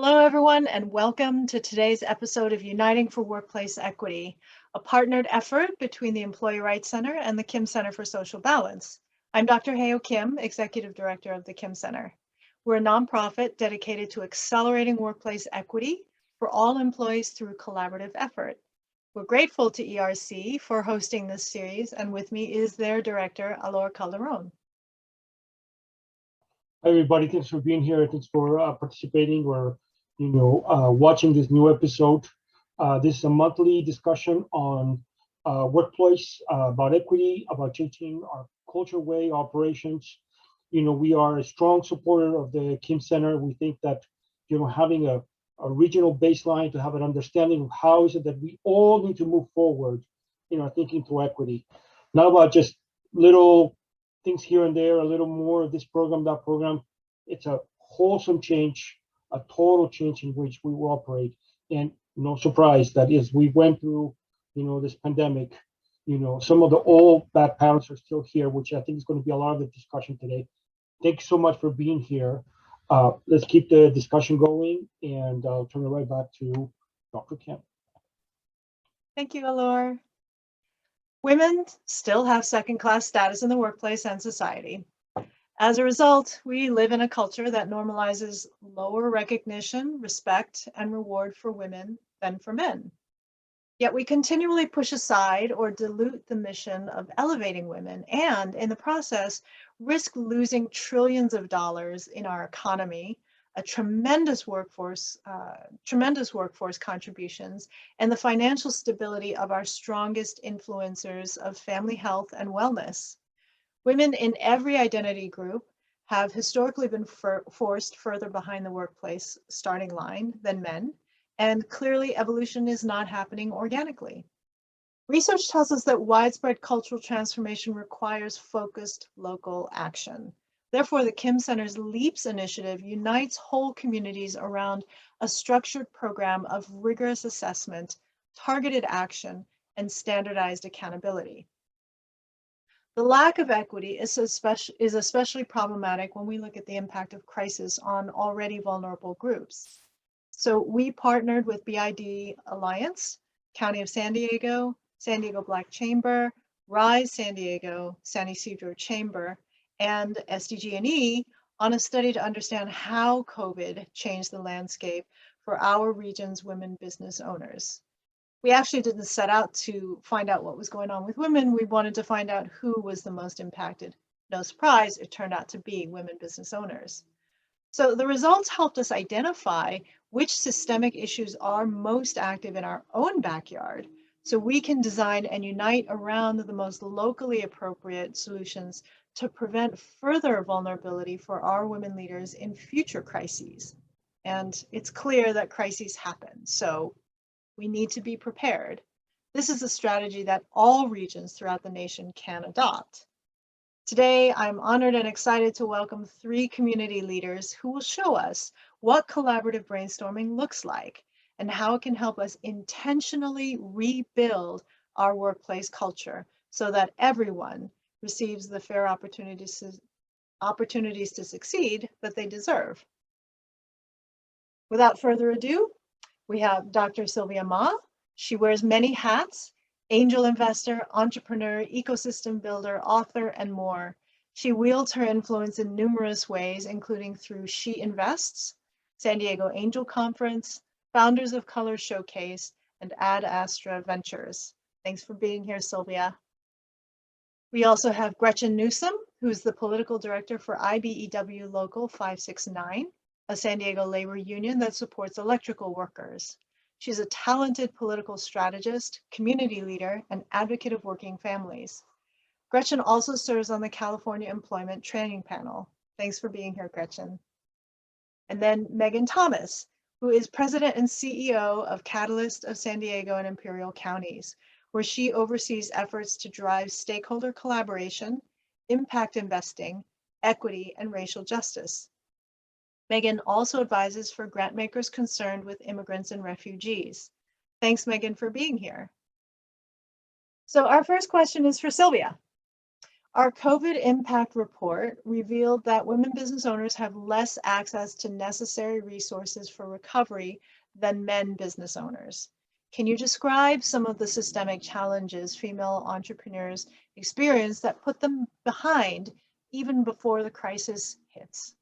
Hello, everyone, and welcome to today's episode of Uniting for Workplace Equity, a partnered effort between the Employee Rights Center and the Kim Center for Social Balance. I'm Dr. Hei-ock Kim, Executive Director of the Kim Center. We're a nonprofit dedicated to accelerating workplace equity for all employees through collaborative effort. We're grateful to ERC for hosting this series, and with me is their director, Alor Calderon. Hi, everybody. Thanks for being here. Thanks for participating or, watching this new episode. This is a monthly discussion on workplace, about equity, about changing our culture, way, operations. We are a strong supporter of the Kim Center. We think that, having a regional baseline to have an understanding of how is it that we all need to move forward, thinking through equity, not about just little things here and there, a little more of this program, that program. It's a wholesome change, a total change in which we will operate. And no surprise that as we went through, this pandemic, some of the old bad patterns are still here, which I think is going to be a lot of the discussion today. Thanks so much for being here. Let's keep the discussion going, and I'll turn it right back to Dr. Kim. Thank you, Alor. Women still have second-class status in the workplace and society. As a result, we live in a culture that normalizes lower recognition, respect, and reward for women than for men. Yet we continually push aside or dilute the mission of elevating women and, in the process, risk losing trillions of dollars in our economy, a tremendous workforce contributions, and the financial stability of our strongest influencers of family health and wellness. Women in every identity group have historically been forced further behind the workplace starting line than men, and clearly evolution is not happening organically. Research tells us that widespread cultural transformation requires focused local action. Therefore, the Kim Center's LEAPS initiative unites whole communities around a structured program of rigorous assessment, targeted action, and standardized accountability. The lack of equity is especially problematic when we look at the impact of crisis on already vulnerable groups. So we partnered with BID Alliance, County of San Diego Black Chamber, RISE San Diego, San Ysidro Chamber, and SDG&E on a study to understand how COVID changed the landscape for our region's women business owners. We actually didn't set out to find out what was going on with women. We wanted to find out who was the most impacted. No surprise, it turned out to be women business owners. So the results helped us identify which systemic issues are most active in our own backyard, so we can design and unite around the most locally appropriate solutions to prevent further vulnerability for our women leaders in future crises. And it's clear that crises happen, so we need to be prepared. This is a strategy that all regions throughout the nation can adopt. Today, I'm honored and excited to welcome 3 community leaders who will show us what collaborative brainstorming looks like and how it can help us intentionally rebuild our workplace culture so that everyone receives the fair opportunities to succeed that they deserve. Without further ado, we have Dr. Sylvia Ma. She wears many hats: angel investor, entrepreneur, ecosystem builder, author, and more. She wields her influence in numerous ways, including through She Invests, San Diego Angel Conference, Founders of Color Showcase, and Ad Astra Ventures. Thanks for being here, Sylvia. We also have Gretchen Newsom, who's the political director for IBEW Local 569, a San Diego labor union that supports electrical workers. She's a talented political strategist, community leader, and advocate of working families. Gretchen also serves on the California Employment Training Panel. Thanks for being here, Gretchen. And then Megan Thomas, who is president and CEO of Catalyst of San Diego and Imperial Counties, where she oversees efforts to drive stakeholder collaboration, impact investing, equity, and racial justice. Megan also advises for grant makers concerned with immigrants and refugees. Thanks, Megan, for being here. So our first question is for Sylvia. Our COVID impact report revealed that women business owners have less access to necessary resources for recovery than men business owners. Can you describe some of the systemic challenges female entrepreneurs experience that put them behind even before the crisis hits?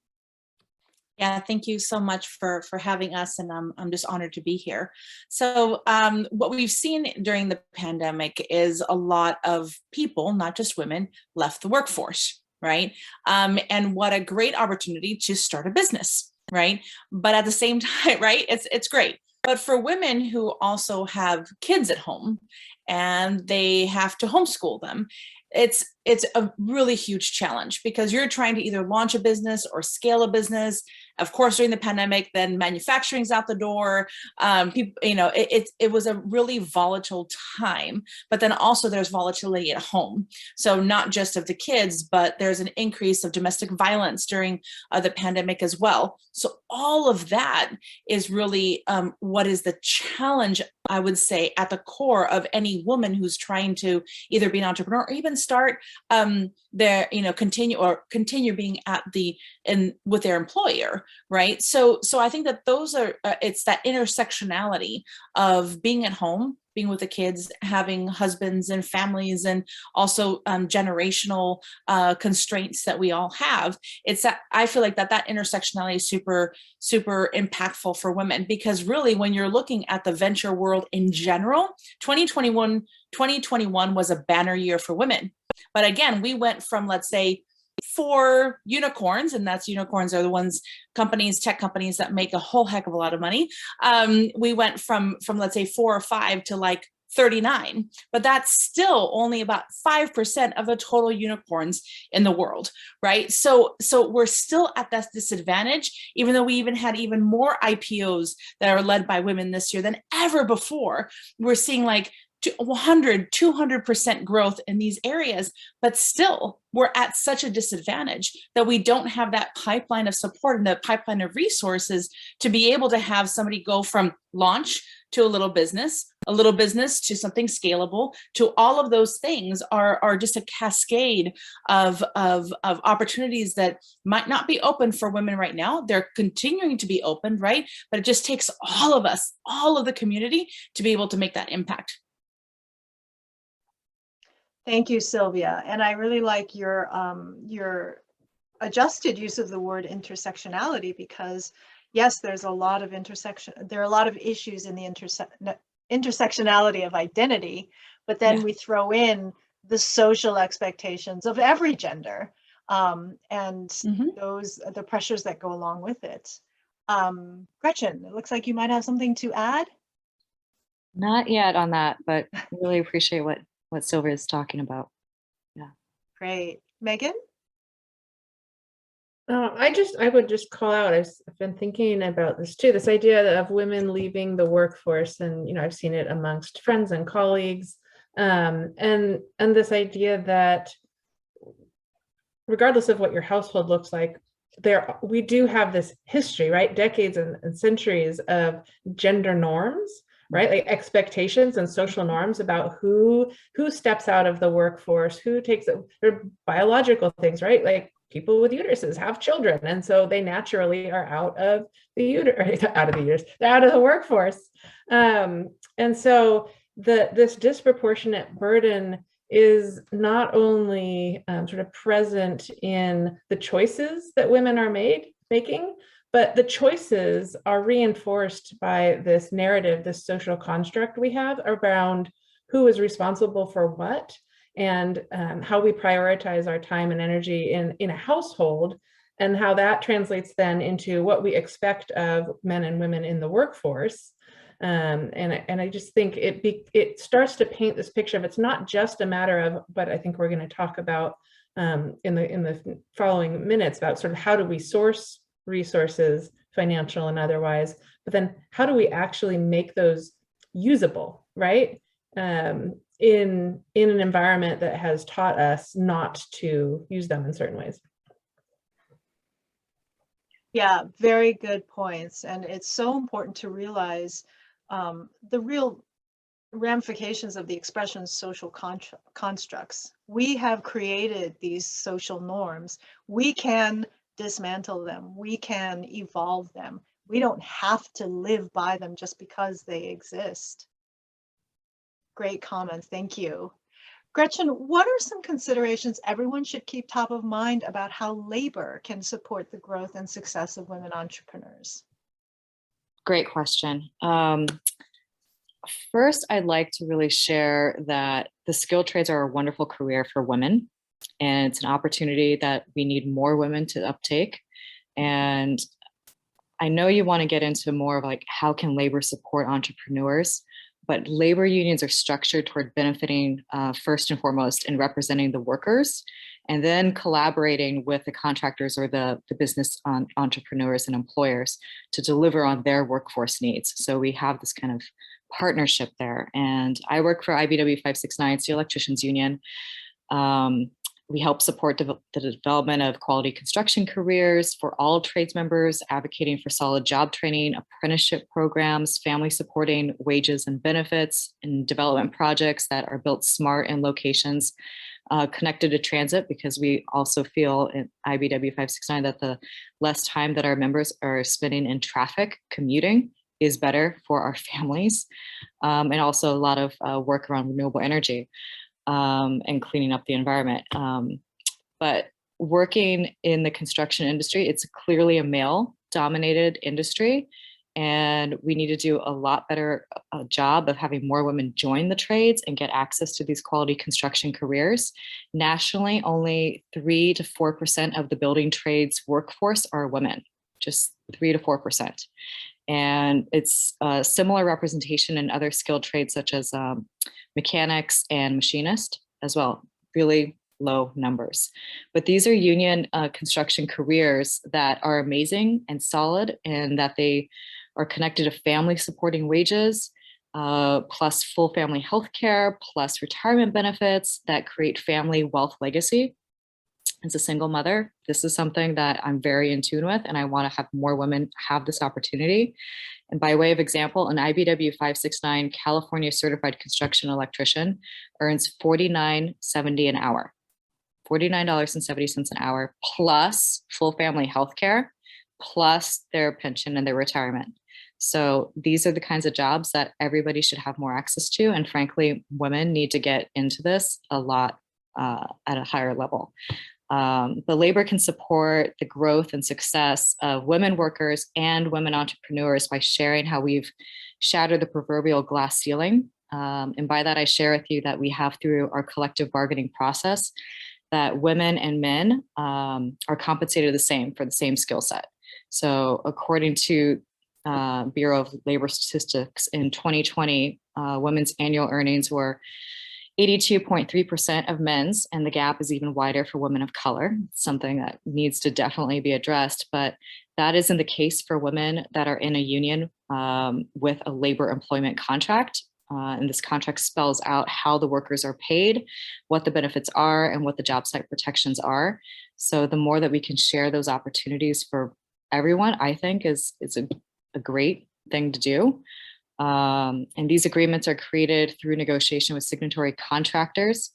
Yeah, thank you so much for having us, and I'm just honored to be here. So what we've seen during the pandemic is a lot of people, not just women, left the workforce, right? And what a great opportunity to start a business, right? But at the same time, right, it's great. But for women who also have kids at home and they have to homeschool them, it's a really huge challenge because you're trying to either launch a business or scale a business. Of course, during the pandemic, then manufacturing's out the door. People, it was a really volatile time, but then also there's volatility at home. So not just of the kids, but there's an increase of domestic violence during the pandemic as well. So all of that is really what is the challenge, I would say, at the core of any woman who's trying to either be an entrepreneur or even start continue being with their employer, right? So I think that those are it's that intersectionality of being at home, being with the kids, having husbands and families, and also generational constraints that we all have. It's that I feel like that intersectionality is super impactful for women, because really when you're looking at the venture world in general, 2021 was a banner year for women. But again, we went from, let's say, 4 unicorns, and that's unicorns are the ones, tech companies that make a whole heck of a lot of money. We went from let's say 4 or 5 to like 39, but that's still only about 5% of the total unicorns in the world, right? So we're still at that disadvantage, even though we even had even more IPOs that are led by women this year than ever before. We're seeing like 200% growth in these areas, but still we're at such a disadvantage that we don't have that pipeline of support and the pipeline of resources to be able to have somebody go from launch to a little business to something scalable, to all of those things are just a cascade of opportunities that might not be open for women right now. They're continuing to be opened, right? But it just takes all of us, all of the community, to be able to make that impact. Thank you, Sylvia. And I really like your adjusted use of the word intersectionality, because yes, there's a lot of there are a lot of issues in the intersectionality of identity, but then we throw in the social expectations of every gender, and the pressures that go along with it. Gretchen, it looks like you might have something to add. Not yet on that, but I really appreciate what Sylvia is talking about. Yeah. Great. Megan? I would just call out, I've been thinking about this too, this idea of women leaving the workforce, and I've seen it amongst friends and colleagues, and this idea that regardless of what your household looks like, we do have this history, right? Decades and centuries of gender norms, right? Like expectations and social norms about who steps out of the workforce, who takes it. They're biological things, right? Like people with uteruses have children, and so they naturally are out of the uterus, they're out of the workforce. And so this disproportionate burden is not only sort of present in the choices that women are making, but the choices are reinforced by this narrative, this social construct we have around who is responsible for what, and how we prioritize our time and energy in a household, and how that translates then into what we expect of men and women in the workforce. And I just think it starts to paint this picture of, it's not just a matter of, but I think we're going to talk about in the following minutes, about sort of how do we source resources, financial and otherwise, but then how do we actually make those usable, right? In an environment that has taught us not to use them in certain ways. Yeah, very good points. And it's so important to realize the real ramifications of the expression social constructs. We have created these social norms. We can dismantle them. We can evolve them. We don't have to live by them just because they exist. Great comments, thank you. Gretchen, what are some considerations everyone should keep top of mind about how labor can support the growth and success of women entrepreneurs? Great question. First, I'd like to really share that the skilled trades are a wonderful career for women, and it's an opportunity that we need more women to uptake. And I know you want to get into more of like, how can labor support entrepreneurs? But labor unions are structured toward benefiting first and foremost in representing the workers, and then collaborating with the contractors or the business entrepreneurs and employers to deliver on their workforce needs. So we have this kind of partnership there. And I work for IBW 569, it's the electricians union. We help support the development of quality construction careers for all trades members, advocating for solid job training, apprenticeship programs, family supporting wages and benefits, and development projects that are built smart in locations connected to transit, because we also feel in IBW 569 that the less time that our members are spending in traffic commuting is better for our families, and also a lot of work around renewable energy. And cleaning up the environment. But working in the construction industry, it's clearly a male-dominated industry, and we need to do a lot better job of having more women join the trades and get access to these quality construction careers. Nationally, only 3 to 4% of the building trades workforce are women, just 3 to 4%. And it's a similar representation in other skilled trades such as mechanics and machinist as well, really low numbers. But these are union construction careers that are amazing and solid, and that they are connected to family supporting wages, plus full family health care, plus retirement benefits that create family wealth legacy. As a single mother, this is something that I'm very in tune with, and I want to have more women have this opportunity. And by way of example, an IBW 569 California certified construction electrician earns $49.70 an hour, $49.70 an hour, plus full family health care, plus their pension and their retirement. So these are the kinds of jobs that everybody should have more access to. And frankly, women need to get into this a lot at a higher level. The labor can support the growth and success of women workers and women entrepreneurs by sharing how we've shattered the proverbial glass ceiling. And by that, I share with you that we have, through our collective bargaining process, that women and men are compensated the same for the same skill set. So according to Bureau of Labor Statistics in 2020, women's annual earnings were 82.3% of men's, and the gap is even wider for women of color, something that needs to definitely be addressed. But that isn't the case for women that are in a union with a labor employment contract. And this contract spells out how the workers are paid, what the benefits are, and what the job site protections are. So the more that we can share those opportunities for everyone, I think is a great thing to do. And these agreements are created through negotiation with signatory contractors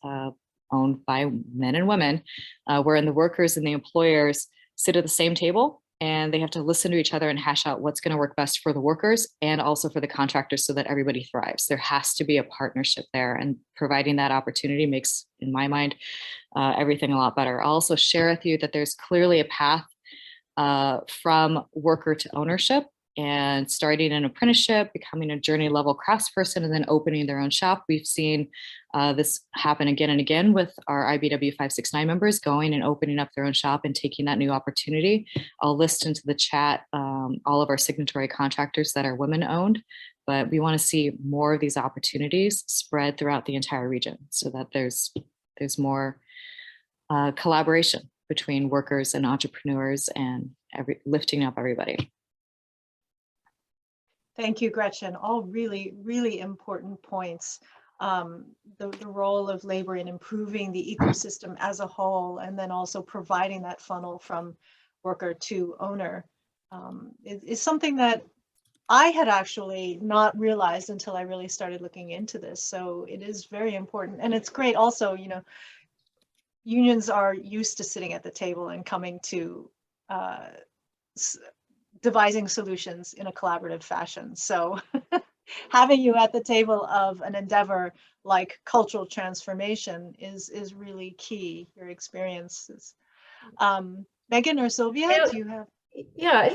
owned by men and women, wherein the workers and the employers sit at the same table, and they have to listen to each other and hash out what's going to work best for the workers and also for the contractors, so that everybody thrives. There has to be a partnership there, and providing that opportunity makes, in my mind, everything a lot better. I'll also share with you that there's clearly a path from worker to ownership, and starting an apprenticeship, becoming a journey level craftsperson, and then opening their own shop. We've seen this happen again and again with our IBW 569 members going and opening up their own shop and taking that new opportunity. I'll list into the chat all of our signatory contractors that are women owned, but we want to see more of these opportunities spread throughout the entire region, so that there's more collaboration between workers and entrepreneurs, and lifting up everybody. Thank you, Gretchen. All really, really important points. The role of labor in improving the ecosystem as a whole, and then also providing that funnel from worker to owner is something that I had actually not realized until I really started looking into this. So it is very important. And it's great also, you know, unions are used to sitting at the table and coming to devising solutions in a collaborative fashion. So having you at the table of an endeavor like cultural transformation is really key, your experiences. Megan or Sylvia, do you have? Yeah,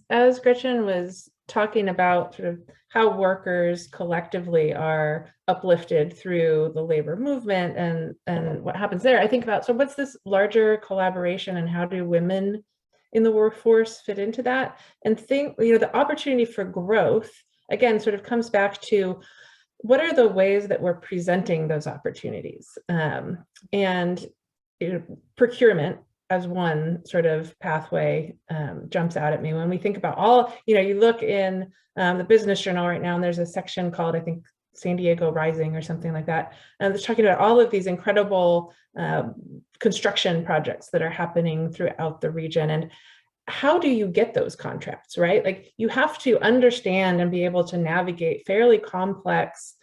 as Gretchen was talking about sort of how workers collectively are uplifted through the labor movement and what happens there, I think about, so what's this larger collaboration and how do women in the workforce fit into that? And think, the opportunity for growth, again, sort of comes back to what are the ways that we're presenting those opportunities? And procurement as one sort of pathway jumps out at me when we think about all, you look in the Business Journal right now, and there's a section called, I think, San Diego Rising or something like that. And it's talking about all of these incredible construction projects that are happening throughout the region. And how do you get those contracts, right? Like, you have to understand and be able to navigate fairly complex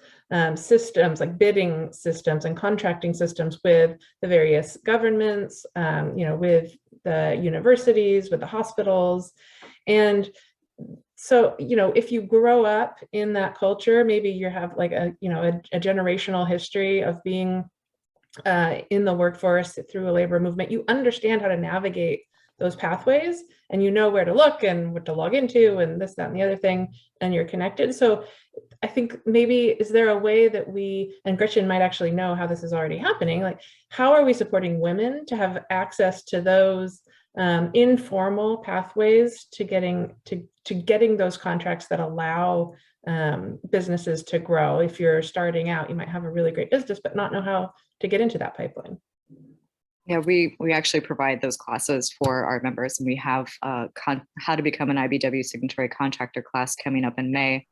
systems, like bidding systems and contracting systems with the various governments, with the universities, with the hospitals. And so, if you grow up in that culture, maybe you have like a generational history of being in the workforce through a labor movement, you understand how to navigate those pathways, and you know where to look and what to log into and this, that, and the other thing, and you're connected. So I think maybe, is there a way that we, and Gretchen might actually know how this is already happening, like how are we supporting women to have access to those informal pathways to getting those contracts that allow businesses to grow? If you're starting out, you might have a really great business, but not know how to get into that pipeline. Yeah, we actually provide those classes for our members, and we have how to become an IBEW signatory contractor class coming up in May.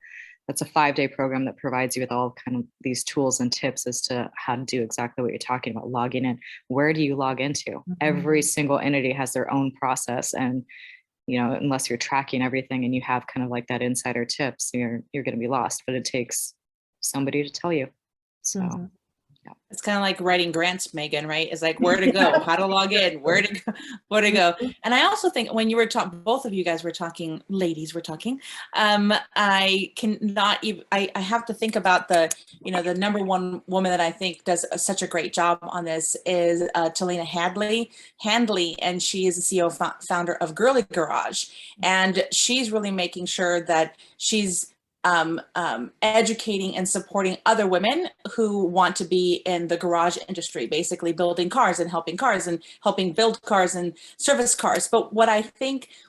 That's a 5-day program that provides you with all kind of these tools and tips as to how to do exactly what you're talking about, logging in. Where do you log into? Mm-hmm. Every single entity has their own process, and unless you're tracking everything and you have kind of like that insider tips, you're going to be lost. But it takes somebody to tell you. So. Mm-hmm. Yeah. It's kind of like writing grants, Megan, right? It's like where to go, how to log in, where to go. And I also think when you were talking, both of you guys were talking, ladies were talking, I cannot even, I have to think about the number one woman that I think does such a great job on this is Talina Handley, and she is the CEO founder of Girly Garage. And she's really making sure that she's educating and supporting other women who want to be in the garage industry, basically building cars and helping build cars and service cars. But what I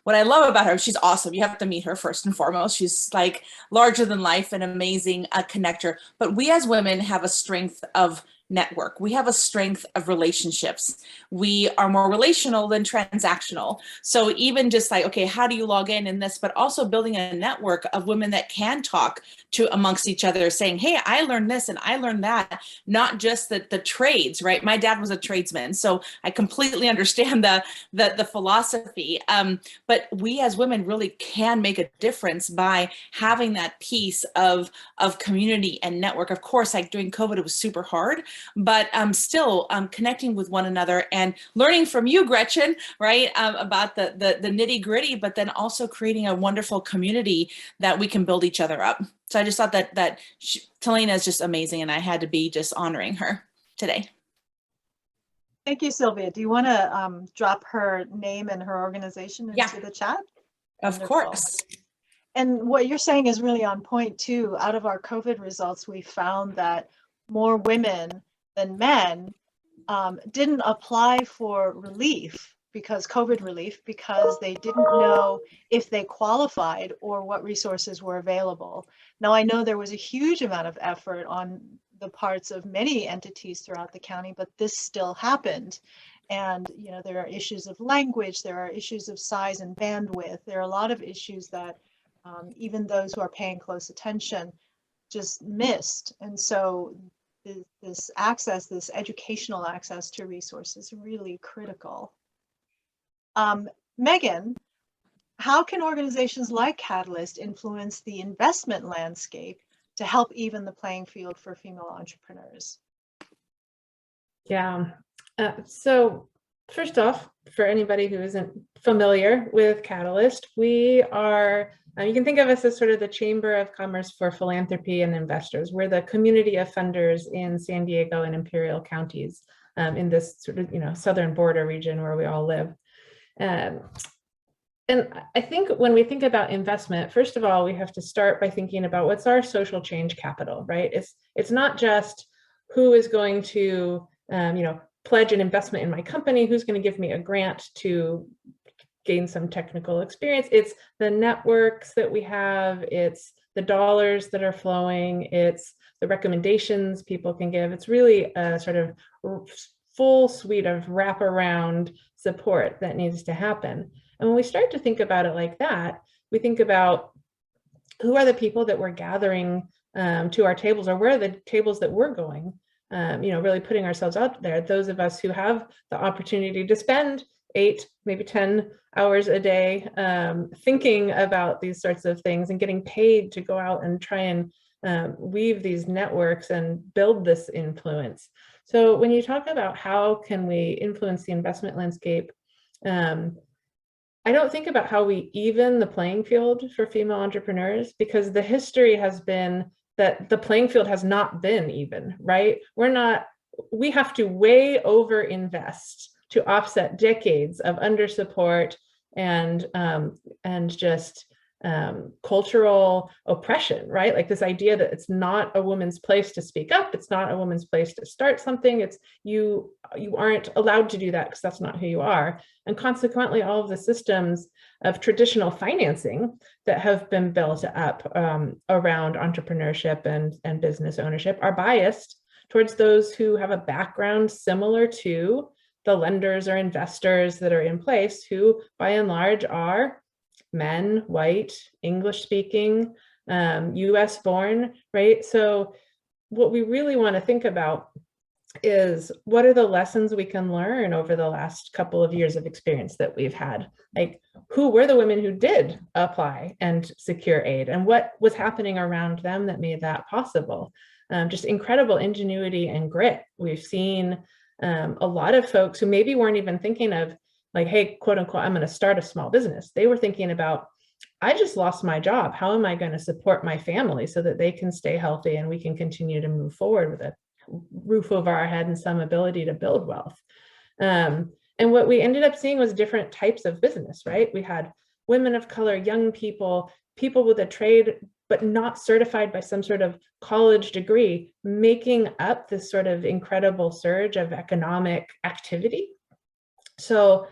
love about her, she's awesome. You have to meet her first and foremost. She's like larger than life and amazing connector. But we as women have a strength of network. We have a strength of relationships. We are more relational than transactional. So even just like, okay, how do you log in this, but also building a network of women that can talk to amongst each other, saying, hey, I learned this and I learned that, not just the trades, right? My dad was a tradesman, so I completely understand the philosophy. But we as women really can make a difference by having that piece of community and network. Of course, like during COVID, it was super hard, but still connecting with one another and learning from you, Gretchen, right, about the nitty gritty, but then also creating a wonderful community that we can build each other up. So I just thought that Talina is just amazing, and I had to be just honoring her today. Thank you, Sylvia. Do you want to drop her name and her organization into the chat? Of course. And what you're saying is really on point too. Out of our COVID results, we found that more women than men didn't apply for relief, COVID relief, because they didn't know if they qualified or what resources were available. Now, I know there was a huge amount of effort on the parts of many entities throughout the county, but this still happened. And, there are issues of language, there are issues of size and bandwidth. There are a lot of issues that even those who are paying close attention just missed. And so this educational access to resources is really critical. Megan, how can organizations like Catalyst influence the investment landscape to help even the playing field for female entrepreneurs? Yeah. So first off, for anybody who isn't familiar with Catalyst, we are, you can think of us as sort of the Chamber of Commerce for philanthropy and investors. We're the community of funders in San Diego and Imperial counties, in this sort of, southern border region where we all live. And I think when we think about investment, first of all, we have to start by thinking about what's our social change capital, right? It's not just who is going to, pledge an investment in my company, who's going to give me a grant to gain some technical experience. It's the networks that we have, it's the dollars that are flowing, it's the recommendations people can give. It's really a sort of full suite of wraparound support that needs to happen. And when we start to think about it like that, we think about who are the people that we're gathering to our tables, or where are the tables that we're going, really putting ourselves out there. Those of us who have the opportunity to spend 8, maybe 10 hours a day thinking about these sorts of things and getting paid to go out and try and weave these networks and build this influence. So when you talk about how can we influence the investment landscape, I don't think about how we even the playing field for female entrepreneurs, because the history has been that the playing field has not been even, right? We have to way over invest to offset decades of under support and just cultural oppression, right? Like this idea that it's not a woman's place to speak up, it's not a woman's place to start something, it's you aren't allowed to do that because that's not who you are. And consequently, all of the systems of traditional financing that have been built up around entrepreneurship and business ownership are biased towards those who have a background similar to the lenders or investors that are in place, who by and large are men, white, English speaking, US born, right? So what we really want to think about is what are the lessons we can learn over the last couple of years of experience that we've had? Like, who were the women who did apply and secure aid, and what was happening around them that made that possible? Just incredible ingenuity and grit. We've seen a lot of folks who maybe weren't even thinking of like, hey, quote unquote, I'm going to start a small business. They were thinking about, I just lost my job. How am I going to support my family so that they can stay healthy and we can continue to move forward with a roof over our head and some ability to build wealth? And what we ended up seeing was different types of business, right? We had women of color, young people, people with a trade, but not certified by some sort of college degree, making up this sort of incredible surge of economic activity. So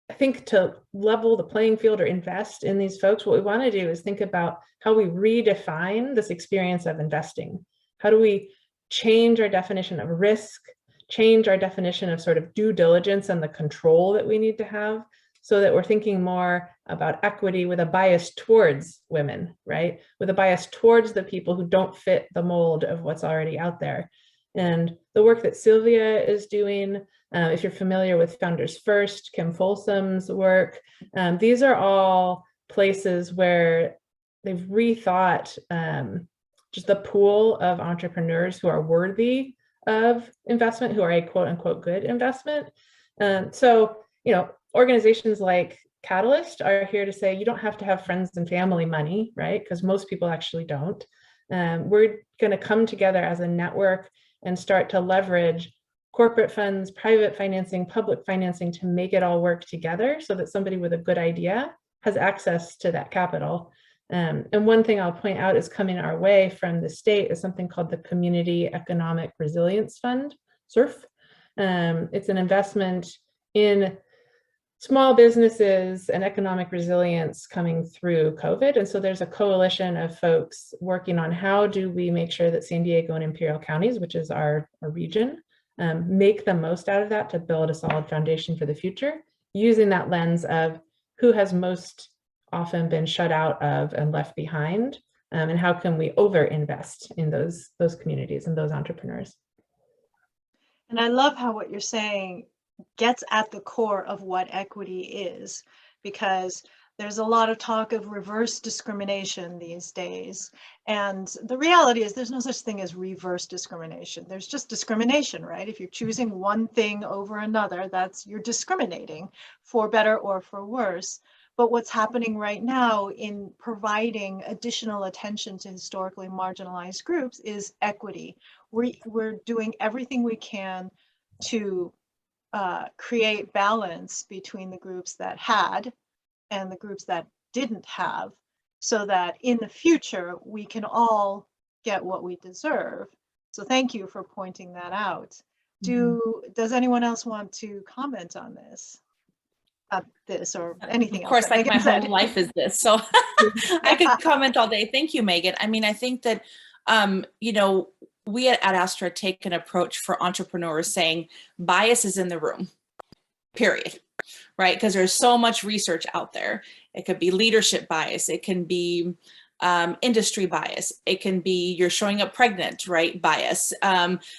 I think to level the playing field or invest in these folks, what we want to do is think about how we redefine this experience of investing. How do we change our definition of risk, change our definition of sort of due diligence and the control that we need to have, so that we're thinking more about equity with a bias towards women, right? With a bias towards the people who don't fit the mold of what's already out there. And the work that Sylvia is doing, if you're familiar with Founders First, Kim Folsom's work, these are all places where they've rethought just the pool of entrepreneurs who are worthy of investment, who are a quote unquote good investment. So, organizations like Catalyst are here to say, you don't have to have friends and family money, right? Because most people actually don't. We're going to come together as a network and start to leverage corporate funds, private financing, public financing to make it all work together so that somebody with a good idea has access to that capital. And one thing I'll point out is coming our way from the state is something called the Community Economic Resilience Fund, SERF. It's an investment in small businesses and economic resilience coming through COVID. And so there's a coalition of folks working on how do we make sure that San Diego and Imperial counties, which is our region, make the most out of that to build a solid foundation for the future, using that lens of who has most often been shut out of and left behind, and how can we over-invest in those communities and those entrepreneurs. And I love how what you're saying gets at the core of what equity is, because There's a lot of talk of reverse discrimination these days. And the reality is there's no such thing as reverse discrimination. There's just discrimination, right? If you're choosing one thing over another, you're discriminating for better or for worse. But what's happening right now in providing additional attention to historically marginalized groups is equity. We're doing everything we can to create balance between the groups that had and the groups that didn't have, so that in the future we can all get what we deserve. So thank you for pointing that out. Does anyone else want to comment on this? Or anything else? Of course, like my whole life is this, so I could comment all day. Thank you, Megan. I mean, I think that you know, we at Astra take an approach for entrepreneurs saying bias is in the room, period. Right? Because there's so much research out there. It could be leadership bias. It can be industry bias. It can be you're showing up pregnant, right? Bias,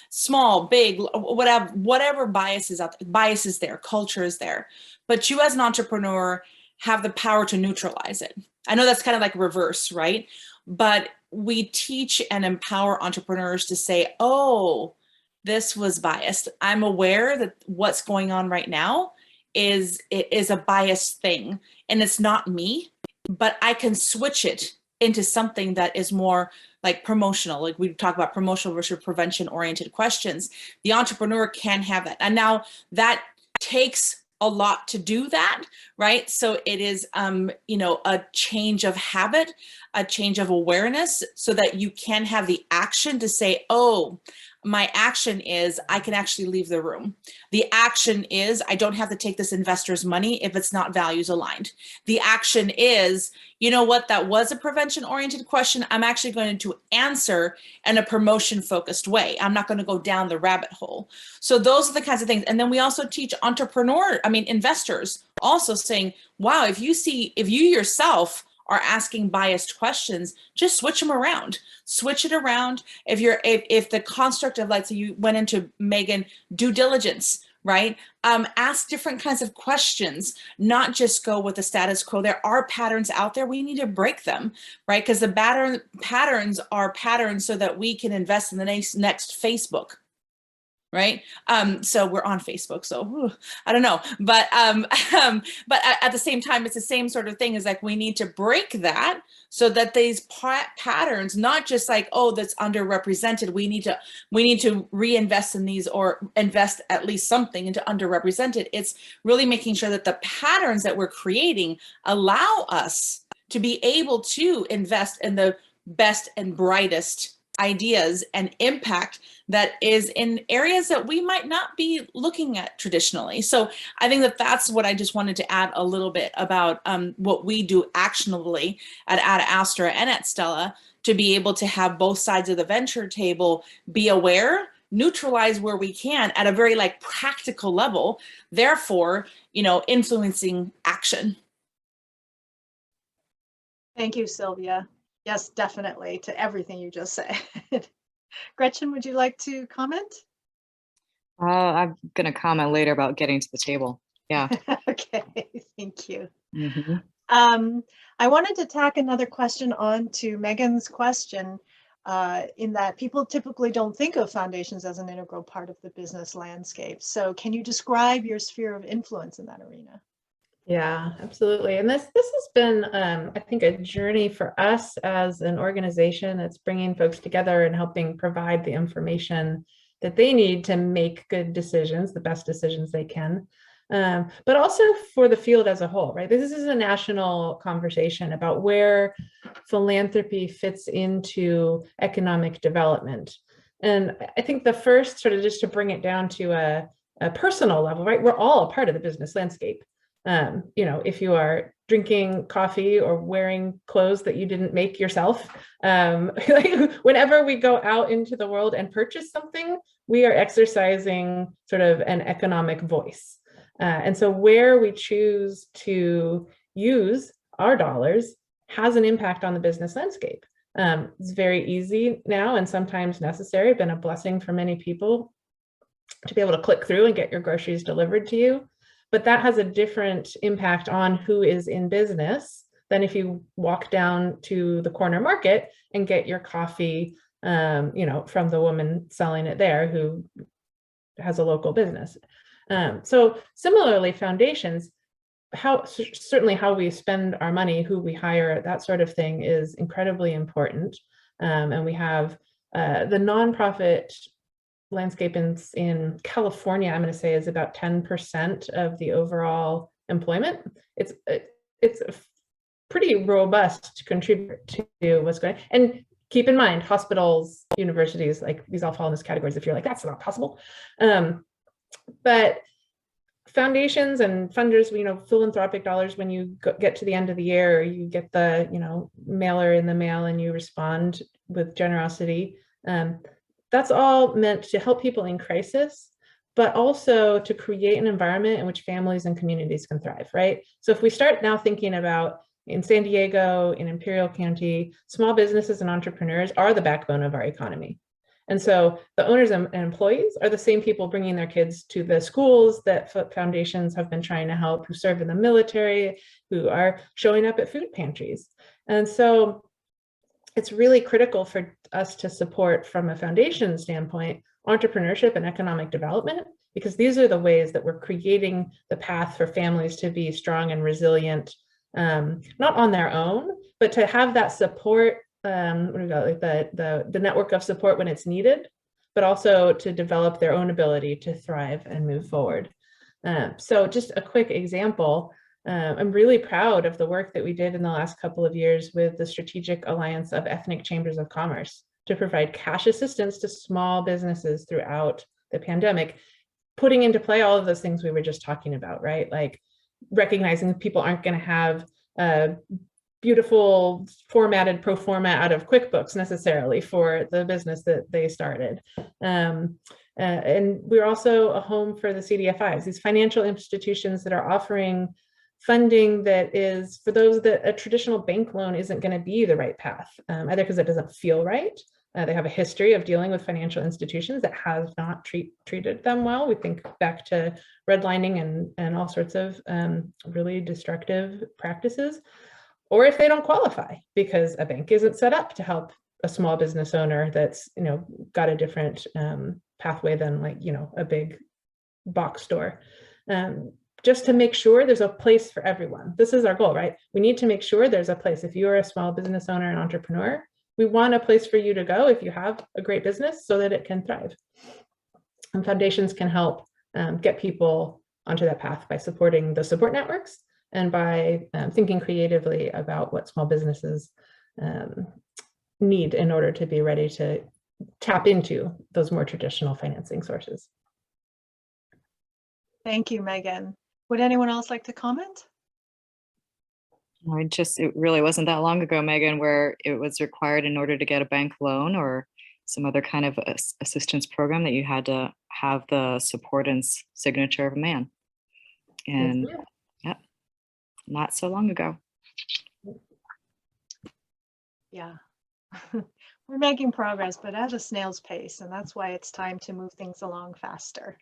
small, big, whatever bias is out there. Bias is there. Culture is there. But you as an entrepreneur have the power to neutralize it. I know that's kind of like reverse, right? But we teach and empower entrepreneurs to say, oh, this was biased. I'm aware that what's going on right now is a biased thing, and it's not me, but I can switch it into something that is more like promotional. Like we talk about promotional versus prevention oriented questions. The entrepreneur can have that. And now that takes a lot to do that, right? So it is, you know, a change of habit, a change of awareness, so that you can have the action to say, oh, my action is I can actually leave the room. The action is I don't have to take this investor's money if it's not values aligned. The action is, you know what, that was a prevention oriented question. I'm actually going to answer in a promotion focused way. I'm not going to go down the rabbit hole. So those are the kinds of things. And then we also teach investors also saying, wow, if you yourself are asking biased questions, just switch them around. Switch it around. If the construct of, let's say you went into, Megan, due diligence, right? Ask different kinds of questions, not just go with the status quo. There are patterns out there. We need to break them, right? Because the patterns are patterns so that we can invest in the next Facebook. Right. So we're on Facebook. So I don't know. But at the same time, it's the same sort of thing. Is like we need to break that so that these patterns, not just like, oh, that's underrepresented. We need to reinvest in these or invest at least something into underrepresented. It's really making sure that the patterns that we're creating allow us to be able to invest in the best and brightest ideas and impact that is in areas that we might not be looking at traditionally. So I think that that's what I just wanted to add a little bit about what we do actionably at Astra and at Stella to be able to have both sides of the venture table be aware, neutralize where we can at a very like practical level, therefore, you know, influencing action. Thank you, Sylvia. Yes, definitely, to everything you just said. Gretchen, would you like to comment? I'm going to comment later about getting to the table. Yeah. Okay, thank you. Mm-hmm. I wanted to tack another question on to Megan's question, in that people typically don't think of foundations as an integral part of the business landscape. So can you describe your sphere of influence in that arena? Yeah, absolutely. And this has been, I think, a journey for us as an organization that's bringing folks together and helping provide the information that they need to make good decisions, the best decisions they can, but also for the field as a whole, right? This is a national conversation about where philanthropy fits into economic development. And I think the first sort of just to bring it down to a personal level, right? We're all a part of the business landscape. You know, if you are drinking coffee or wearing clothes that you didn't make yourself, like whenever we go out into the world and purchase something, we are exercising sort of an economic voice. And so where we choose to use our dollars has an impact on the business landscape. It's very easy now and sometimes necessary, been a blessing for many people to be able to click through and get your groceries delivered to you. but that has a different impact on who is in business than if you walk down to the corner market and get your coffee, from the woman selling it there who has a local business. So similarly, foundations, certainly how we spend our money, who we hire, that sort of thing is incredibly important. And we have the nonprofit landscape in California, I'm going to say, is about 10% of the overall employment. It's pretty robust contributor to what's going on. And keep in mind, hospitals, universities, like these all fall in this categories if you're like, that's not possible. But foundations and funders, philanthropic dollars, when you get to the end of the year, you get the, mailer in the mail and you respond with generosity. That's all meant to help people in crisis, but also to create an environment in which families and communities can thrive, right? So if we start now thinking about in San Diego, in Imperial County, small businesses and entrepreneurs are the backbone of our economy. And so the owners and employees are the same people bringing their kids to the schools that foundations have been trying to help, who serve in the military, who are showing up at food pantries. And so it's really critical for us to support, from a foundation standpoint, entrepreneurship and economic development, because these are the ways that we're creating the path for families to be strong and resilient, not on their own, but to have that support, the network of support when it's needed, but also to develop their own ability to thrive and move forward. So just a quick example, I'm really proud of the work that we did in the last couple of years with the Strategic Alliance of Ethnic Chambers of Commerce to provide cash assistance to small businesses throughout the pandemic, putting into play all of those things we were just talking about, right? Like recognizing that people aren't going to have beautiful formatted pro forma out of QuickBooks necessarily for the business that they started. And we're also a home for the CDFIs, these financial institutions that are offering funding that is for those that a traditional bank loan isn't going to be the right path, either because it doesn't feel right. They have a history of dealing with financial institutions that have not treated them well. We think back to redlining and all sorts of really destructive practices. Or if they don't qualify because a bank isn't set up to help a small business owner that's got a different pathway than a big box store. Just to make sure there's a place for everyone. This is our goal, right? We need to make sure there's a place. If you're a small business owner and entrepreneur, we want a place for you to go if you have a great business so that it can thrive. And foundations can help get people onto that path by supporting the support networks and by thinking creatively about what small businesses need in order to be ready to tap into those more traditional financing sources. Thank you, Megan. Would anyone else like to comment? It really wasn't that long ago, Megan, where it was required in order to get a bank loan or some other kind of assistance program that you had to have the support and signature of a man. And yeah, not so long ago. Yeah, we're making progress, but at a snail's pace, and that's why it's time to move things along faster.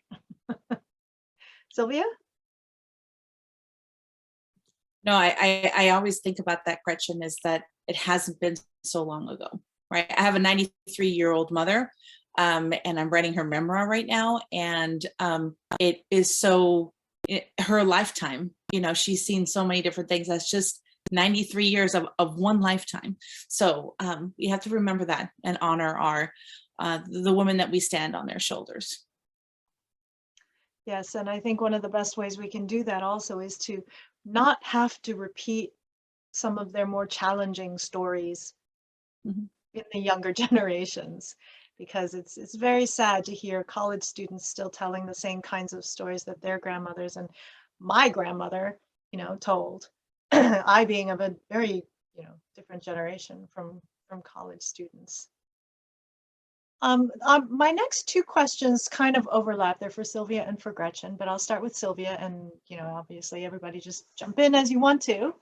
Sylvia? No, I always think about that, Gretchen, is that it hasn't been so long ago, right? I have a 93-year-old mother, and I'm writing her memoir right now, and it is her lifetime, she's seen so many different things. That's just 93 years of one lifetime. So we have to remember that and honor the women that we stand on their shoulders. Yes, and I think one of the best ways we can do that also is to not have to repeat some of their more challenging stories in the younger generations, because it's very sad to hear college students still telling the same kinds of stories that their grandmothers and my grandmother, told. I being of a very, different generation from college students. My next two questions kind of overlap. They're for Sylvia and for Gretchen, but I'll start with Sylvia, and obviously everybody just jump in as you want to.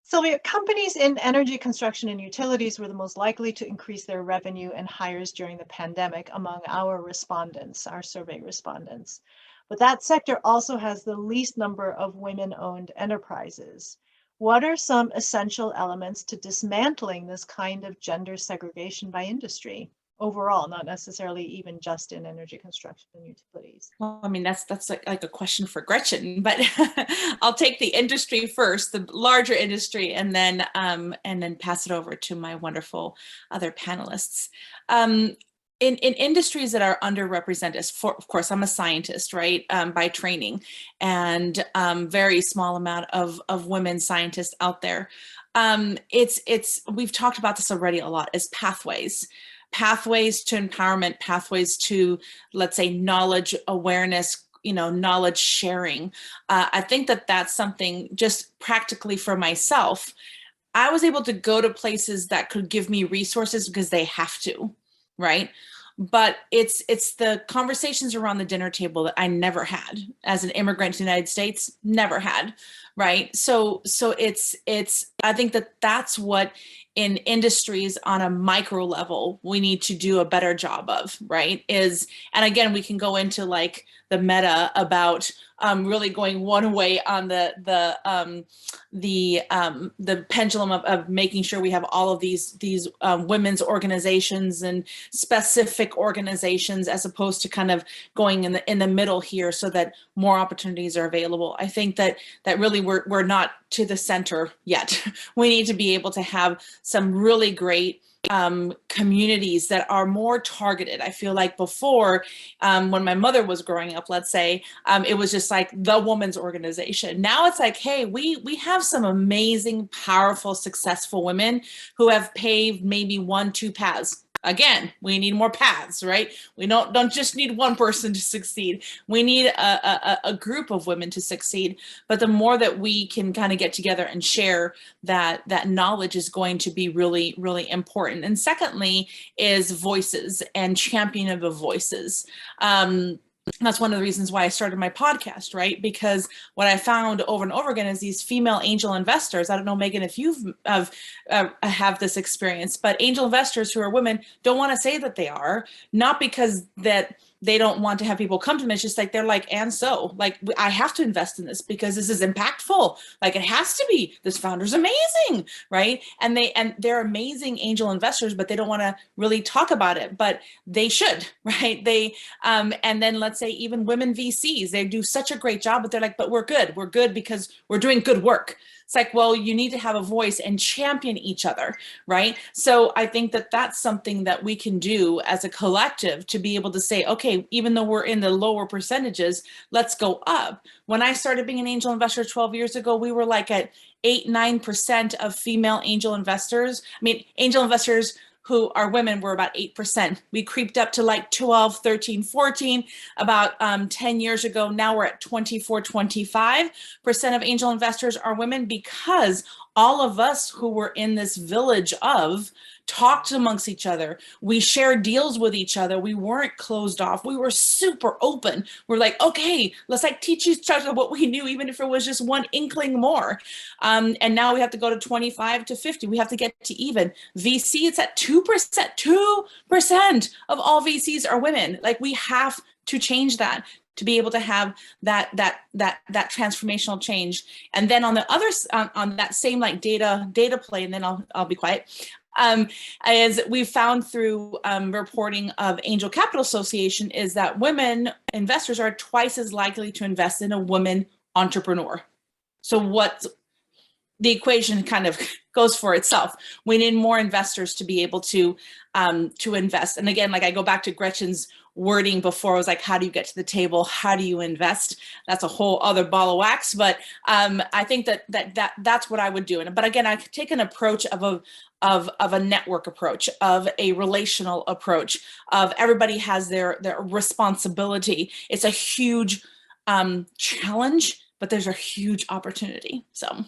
Sylvia, companies in energy, construction, and utilities were the most likely to increase their revenue and hires during the pandemic among our respondents, our survey respondents. but that sector also has the least number of women-owned enterprises. What are some essential elements to dismantling this kind of gender segregation by industry overall, not necessarily even just in energy construction and utilities? Well, I mean, that's like a question for Gretchen, but I'll take the industry first, the larger industry, and then pass it over to my wonderful other panelists. In industries that are underrepresented, of course, I'm a scientist, right, by training, and very small amount of women scientists out there. We've talked about this already a lot, as pathways to empowerment, pathways to, let's say, knowledge awareness, knowledge sharing. I think that that's something just practically for myself. I was able to go to places that could give me resources because they have to, right? But it's the conversations around the dinner table that I never had as an immigrant to the United States, never had, right? So it's I think that that's what in industries on a micro level we need to do a better job of, right? And again, we can go into like the meta about really going one way on the pendulum of making sure we have all of these women's organizations and specific organizations, as opposed to kind of going in the middle here, so that more opportunities are available. I think that really we're not to the center yet. We need to be able to have some really great communities that are more targeted. I feel like before, when my mother was growing up, let's say, it was just like the woman's organization. Now it's like, hey, we have some amazing, powerful, successful women who have paved maybe 1-2 paths. Again, we need more paths, right? We don't just need one person to succeed. We need a group of women to succeed. But the more that we can kind of get together and share that knowledge is going to be really, really important. And secondly is voices and championing of voices. That's one of the reasons why I started my podcast, right? Because what I found over and over again is these female angel investors. I don't know, Megan, if you've have this experience, but angel investors who are women don't want to say that they are, not because that they don't want to have people come to them. It's just like, they're like, and so, like, I have to invest in this because this is impactful. Like, it has to be. This founder's amazing, right? And they're amazing angel investors, but they don't want to really talk about it, but they should, right? And then let's say even women VCs, they do such a great job, but they're like, but we're good. We're good because we're doing good work. It's like, well, you need to have a voice and champion each other, right? So I think that that's something that we can do as a collective to be able to say, okay, even though we're in the lower percentages, let's go up. When I started being an angel investor 12 years ago, we were like at 8-9% of female angel investors. I mean, angel investors who are women were about 8%. We creeped up to like 12, 13, 14 about 10 years ago. Now we're at 24, 25% of angel investors are women, because all of us who were in this village of talked amongst each other. We shared deals with each other. We weren't closed off. We were super open. We're like, okay, let's like teach each other what we knew, even if it was just one inkling more. And now we have to go to 25 to 50. We have to get to even. VC, it's at 2%. 2% of all VCs are women. Like, we have to change that to be able to have that transformational change. And then on the other, on that same like data play, and then I'll be quiet. As we've found through reporting of Angel Capital Association, is that women investors are twice as likely to invest in a woman entrepreneur. So what the equation kind of goes for itself. We need more investors to be able to invest. And again, like I go back to Gretchen's wording before, I was like, how do you get to the table? How do you invest? That's a whole other ball of wax. But I think that's what I would do. But again, I take an approach of a network approach, of a relational approach, of everybody has their responsibility. It's a huge challenge, but there's a huge opportunity. So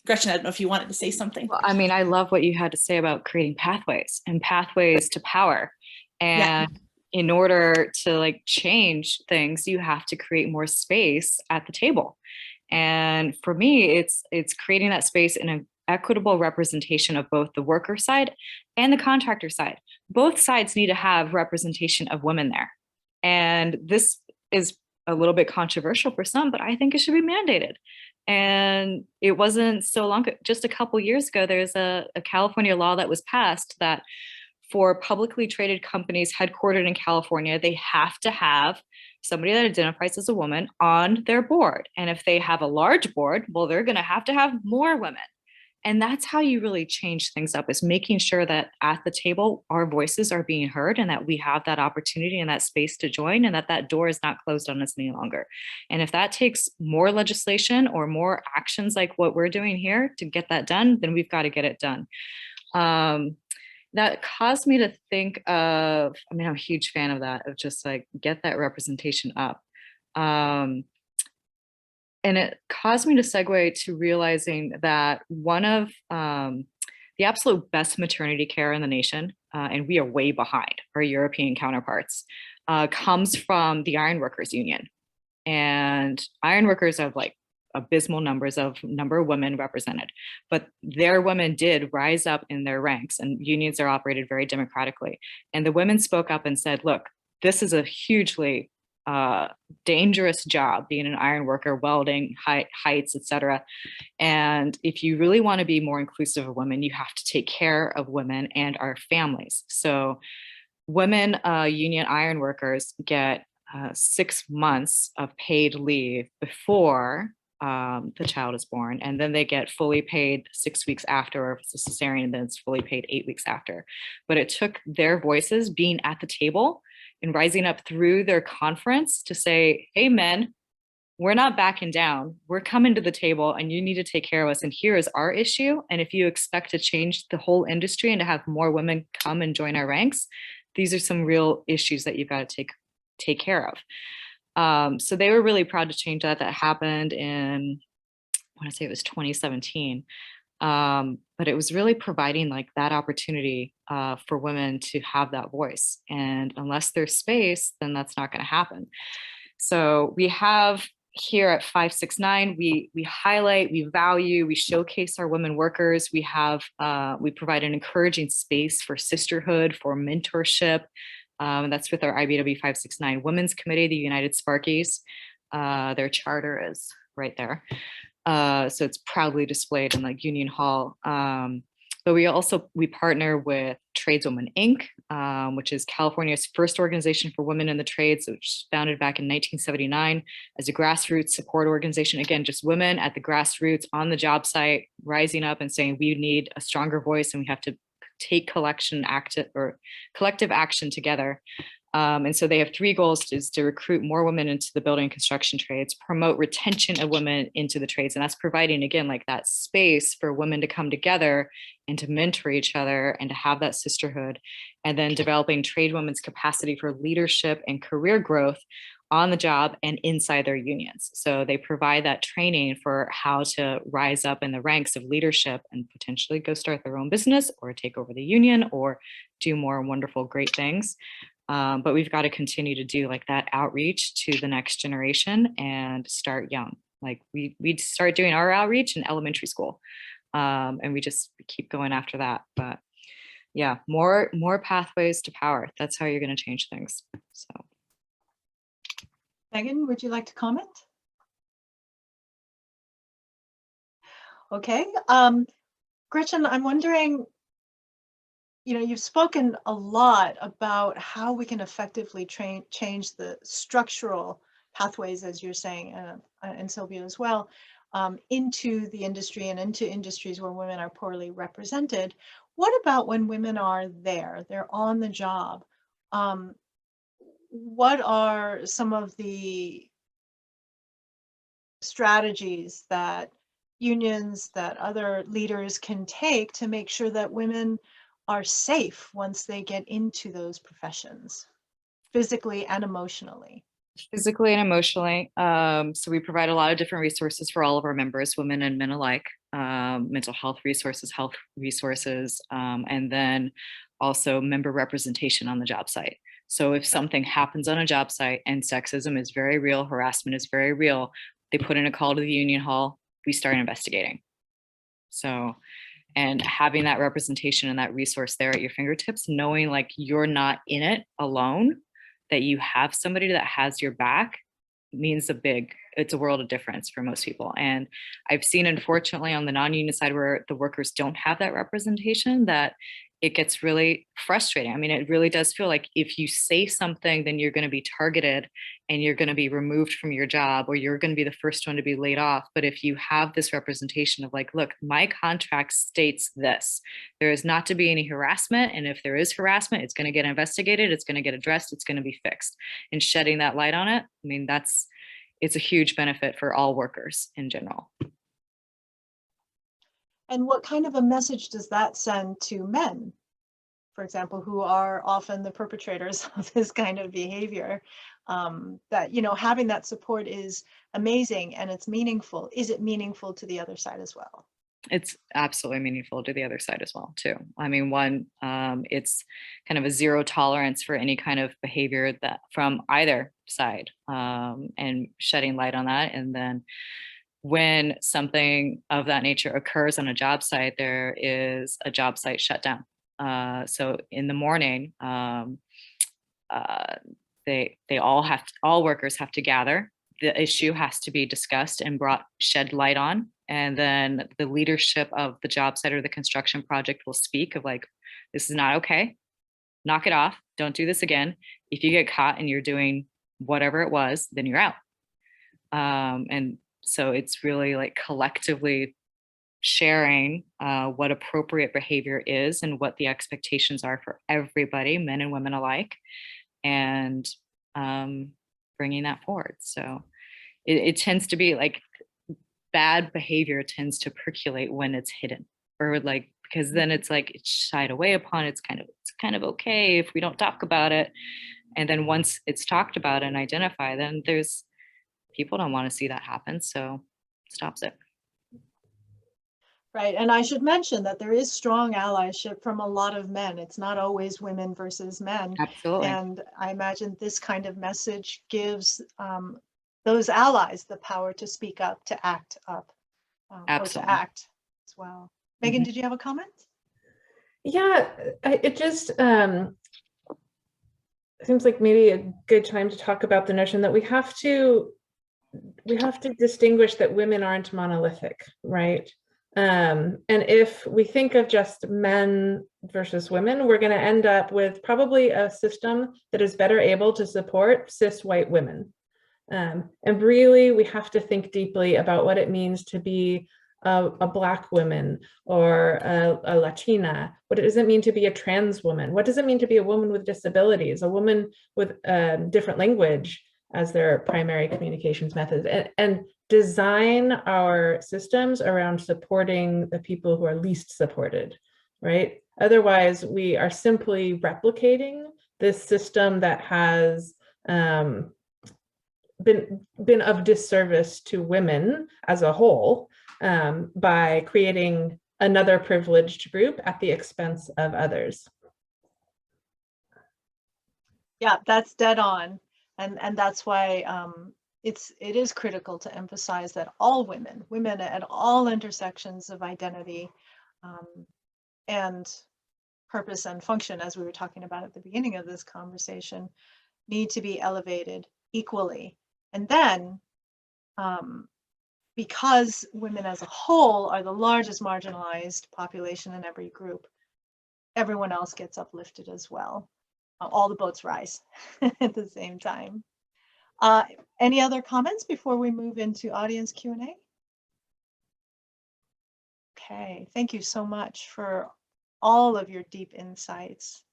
Gretchen, I don't know if you wanted to say something. Well, I mean, I love what you had to say about creating pathways and pathways to power. And in order to like change things, you have to create more space at the table. And for me, it's creating that space in an equitable representation of both the worker side and the contractor side. Both sides need to have representation of women there. And this is a little bit controversial for some, but I think it should be mandated. And it wasn't so long, just a couple years ago, there's a California law that was passed that for publicly traded companies headquartered in California, they have to have somebody that identifies as a woman on their board. And if they have a large board, well, they're going to have more women. And that's how you really change things up, is making sure that at the table, our voices are being heard and that we have that opportunity and that space to join, and that that door is not closed on us any longer. And if that takes more legislation or more actions like what we're doing here to get that done, then we've got to get it done. That caused me to think of, I mean, I'm a huge fan of that, of just like get that representation up. And it caused me to segue to realizing that one of the absolute best maternity care in the nation, and we are way behind our European counterparts, comes from the Ironworkers Union. And ironworkers have like abysmal numbers of number of women represented, but their women did rise up in their ranks, and unions are operated very democratically. And the women spoke up and said, look, this is a hugely dangerous job, being an iron worker, welding, heights, etc. And if you really want to be more inclusive of women, you have to take care of women and our families. So women union iron workers get 6 months of paid leave before the child is born, and then they get fully paid 6 weeks after, or if it's a cesarean, then it's fully paid 8 weeks after. But it took their voices being at the table and rising up through their conference to say, hey, men, we're not backing down. We're coming to the table and you need to take care of us. And here is our issue. And if you expect to change the whole industry and to have more women come and join our ranks, these are some real issues that you've got to take care of. So they were really proud to change that. That happened in, I want to say it was 2017. But it was really providing like that opportunity for women to have that voice. And unless there's space, then that's not going to happen. So we have here at 569, we highlight, we value, we showcase our women workers. We provide an encouraging space for sisterhood, for mentorship. That's with our IBW 569 Women's Committee, the United Sparkies. Their charter is right there. So it's proudly displayed in like Union Hall. But we partner with Tradeswomen Inc., which is California's first organization for women in the trades, which was founded back in 1979 as a grassroots support organization. Again, just women at the grassroots on the job site, rising up and saying, we need a stronger voice and we have to take collective action together. And so they have 3 goals: is to recruit more women into the building and construction trades, promote retention of women into the trades. And that's providing, again, like that space for women to come together and to mentor each other and to have that sisterhood, and then developing trade women's capacity for leadership and career growth on the job and inside their unions. So they provide that training for how to rise up in the ranks of leadership and potentially go start their own business or take over the union or do more wonderful, great things. But we've got to continue to do like that outreach to the next generation and start young. Like we start doing our outreach in elementary school, and we just keep going after that. But yeah, more pathways to power. That's how you're going to change things. So, Megan, would you like to comment? Okay, Gretchen, I'm wondering, you've spoken a lot about how we can effectively change the structural pathways, as you're saying, and Sylvia as well, into the industry and into industries where women are poorly represented. What about when women are there, they're on the job? What are some of the strategies that unions, that other leaders can take to make sure that women are safe once they get into those professions, physically and emotionally? Physically and emotionally. So we provide a lot of different resources for all of our members, women and men alike, mental health resources, and then also member representation on the job site. So if something happens on a job site and sexism is very real, harassment is very real, they put in a call to the union hall, we start investigating. So, and having that representation and that resource there at your fingertips, knowing like you're not in it alone, that you have somebody that has your back, means it's a world of difference for most people. And I've seen, unfortunately, on the non-union side where the workers don't have that representation, that it gets really frustrating. I mean, it really does feel like if you say something, then you're going to be targeted and you're going to be removed from your job, or you're going to be the first one to be laid off. But if you have this representation of like, look, my contract states this, there is not to be any harassment. And if there is harassment, it's going to get investigated, it's going to get addressed, it's going to be fixed. And shedding that light on it, I mean, it's a huge benefit for all workers in general. And what kind of a message does that send to men, for example, who are often the perpetrators of this kind of behavior? That, you know, having that support is amazing and it's meaningful. Is it meaningful to the other side as well? It's absolutely meaningful to the other side as well, too. I mean, one, it's kind of a zero tolerance for any kind of behavior that from either side, and shedding light on that. And then when something of that nature occurs on a job site, there is a job site shutdown. So in the morning, all workers have to gather. The issue has to be discussed and shed light on. And then the leadership of the job site or the construction project will speak of like, this is not okay. Knock it off. Don't do this again. If you get caught and you're doing whatever it was, then you're out. And so it's really like collectively sharing what appropriate behavior is and what the expectations are for everybody, men and women alike, and bringing that forward. So it tends to be like bad behavior tends to percolate when it's hidden, or like, because then it's like it's shied away upon. It's kind of okay if we don't talk about it. And then once it's talked about and identified, then people don't want to see that happen. So it stops it. Right. And I should mention that there is strong allyship from a lot of men. It's not always women versus men. Absolutely. And I imagine this kind of message gives those allies the power to speak up, to act up, or to act as well. Megan, did you have a comment? Yeah, it just seems like maybe a good time to talk about the notion that we have to distinguish that women aren't monolithic, right? And if we think of just men versus women, we're going to end up with probably a system that is better able to support cis white women. And really, we have to think deeply about what it means to be a Black woman or a Latina. What does it mean to be a trans woman? What does it mean to be a woman with disabilities, a woman with different language as their primary communications methods, and design our systems around supporting the people who are least supported, right? Otherwise, we are simply replicating this system that has been of disservice to women as a whole by creating another privileged group at the expense of others. Yeah, that's dead on. And that's why it is critical to emphasize that all women at all intersections of identity and purpose and function, as we were talking about at the beginning of this conversation, need to be elevated equally. And then, because women as a whole are the largest marginalized population in every group, everyone else gets uplifted as well. All the boats rise at the same time. Any other comments before we move into audience Q&A? Okay, thank you so much for all of your deep insights.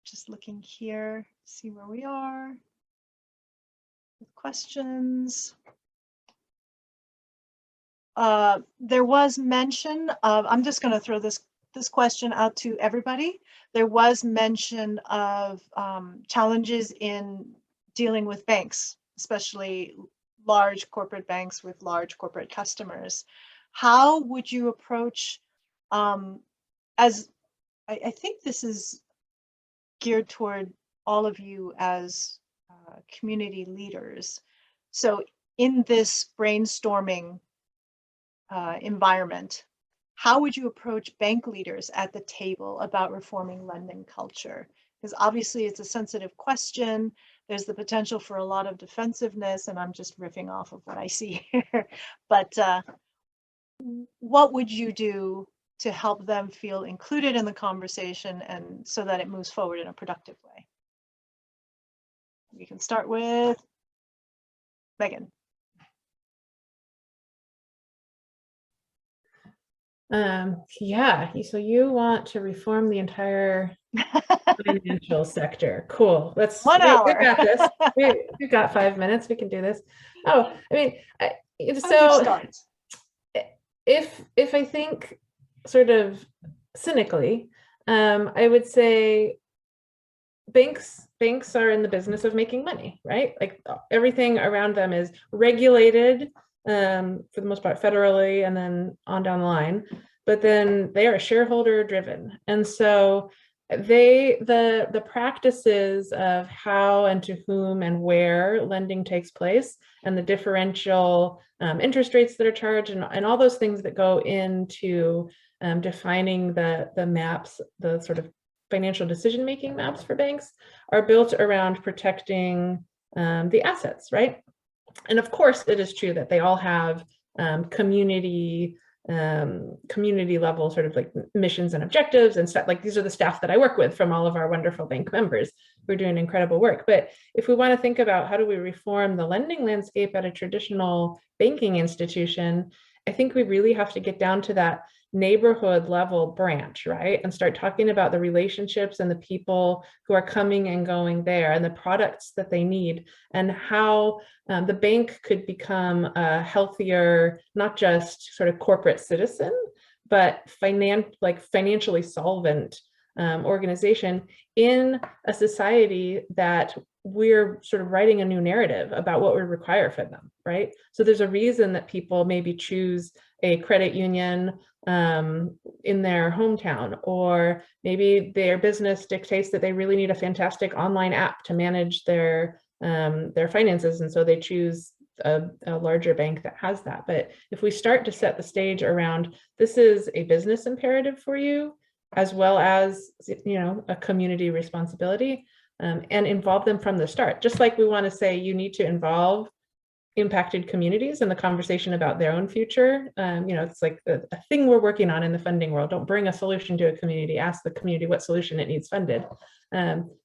Just looking here, see where we are with questions. There was mention of, I'm just going to throw this question out to everybody. There was mention of challenges in dealing with banks, especially large corporate banks with large corporate customers. How would you approach, as I think this is geared toward all of you as community leaders. So in this brainstorming environment, how would you approach bank leaders at the table about reforming lending culture? Because obviously it's a sensitive question. There's the potential for a lot of defensiveness, and I'm just riffing off of what I see here. But what would you do to help them feel included in the conversation and so that it moves forward in a productive way? We can start with Megan. Yeah, so you want to reform the entire financial sector. Cool. We got this. We got 5 minutes. We can do this. Oh, I mean, so if I think sort of cynically, I would say banks are in the business of making money, right? Like everything around them is regulated, for the most part federally and then on down the line, but then they are shareholder driven. And so the practices of how and to whom and where lending takes place and the differential interest rates that are charged and all those things that go into defining the maps, the sort of financial decision-making maps for banks are built around protecting the assets, right? And of course, it is true that they all have community level sort of like missions and objectives and stuff. Like these are the staff that I work with from all of our wonderful bank members who are doing incredible work. But if we want to think about how do we reform the lending landscape at a traditional banking institution, I think we really have to get down to that neighborhood level branch, right? And start talking about the relationships and the people who are coming and going there and the products that they need and how the bank could become a healthier, not just sort of corporate citizen, but financially solvent organization in a society that we're sort of writing a new narrative about what we require for them, right? So there's a reason that people maybe choose a credit union in their hometown, or maybe their business dictates that they really need a fantastic online app to manage their finances, and so they choose a larger bank that has that. But if we start to set the stage around this is a business imperative for you, as well as, you know, a community responsibility, and involve them from the start. Just like we want to say you need to involve impacted communities in the conversation about their own future. You know, it's like a thing we're working on in the funding world. Don't bring a solution to a community, ask the community what solution it needs funded.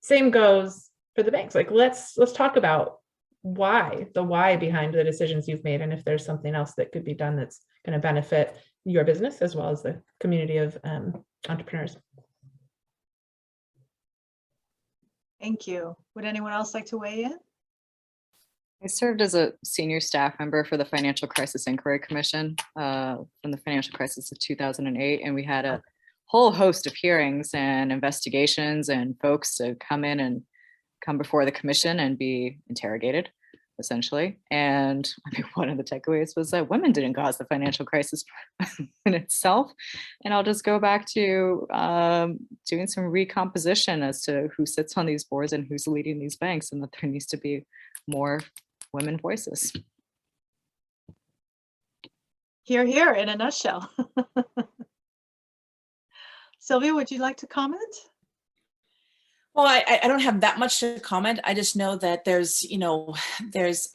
Same goes for the banks. Like let's talk about the why behind the decisions you've made, and if there's something else that could be done that's going to benefit your business as well as the community of entrepreneurs. Thank you. Would anyone else like to weigh in? I served as a senior staff member for the Financial Crisis Inquiry Commission from the financial crisis of 2008. And we had a whole host of hearings and investigations and folks to come before the commission and be interrogated, essentially. And I mean, one of the takeaways was that women didn't cause the financial crisis in itself. And I'll just go back to doing some recomposition as to who sits on these boards and who's leading these banks, and that there needs to be more women voices. Here, here, in a nutshell. Sylvia, would you like to comment? Well, I don't have that much to comment. I just know that there's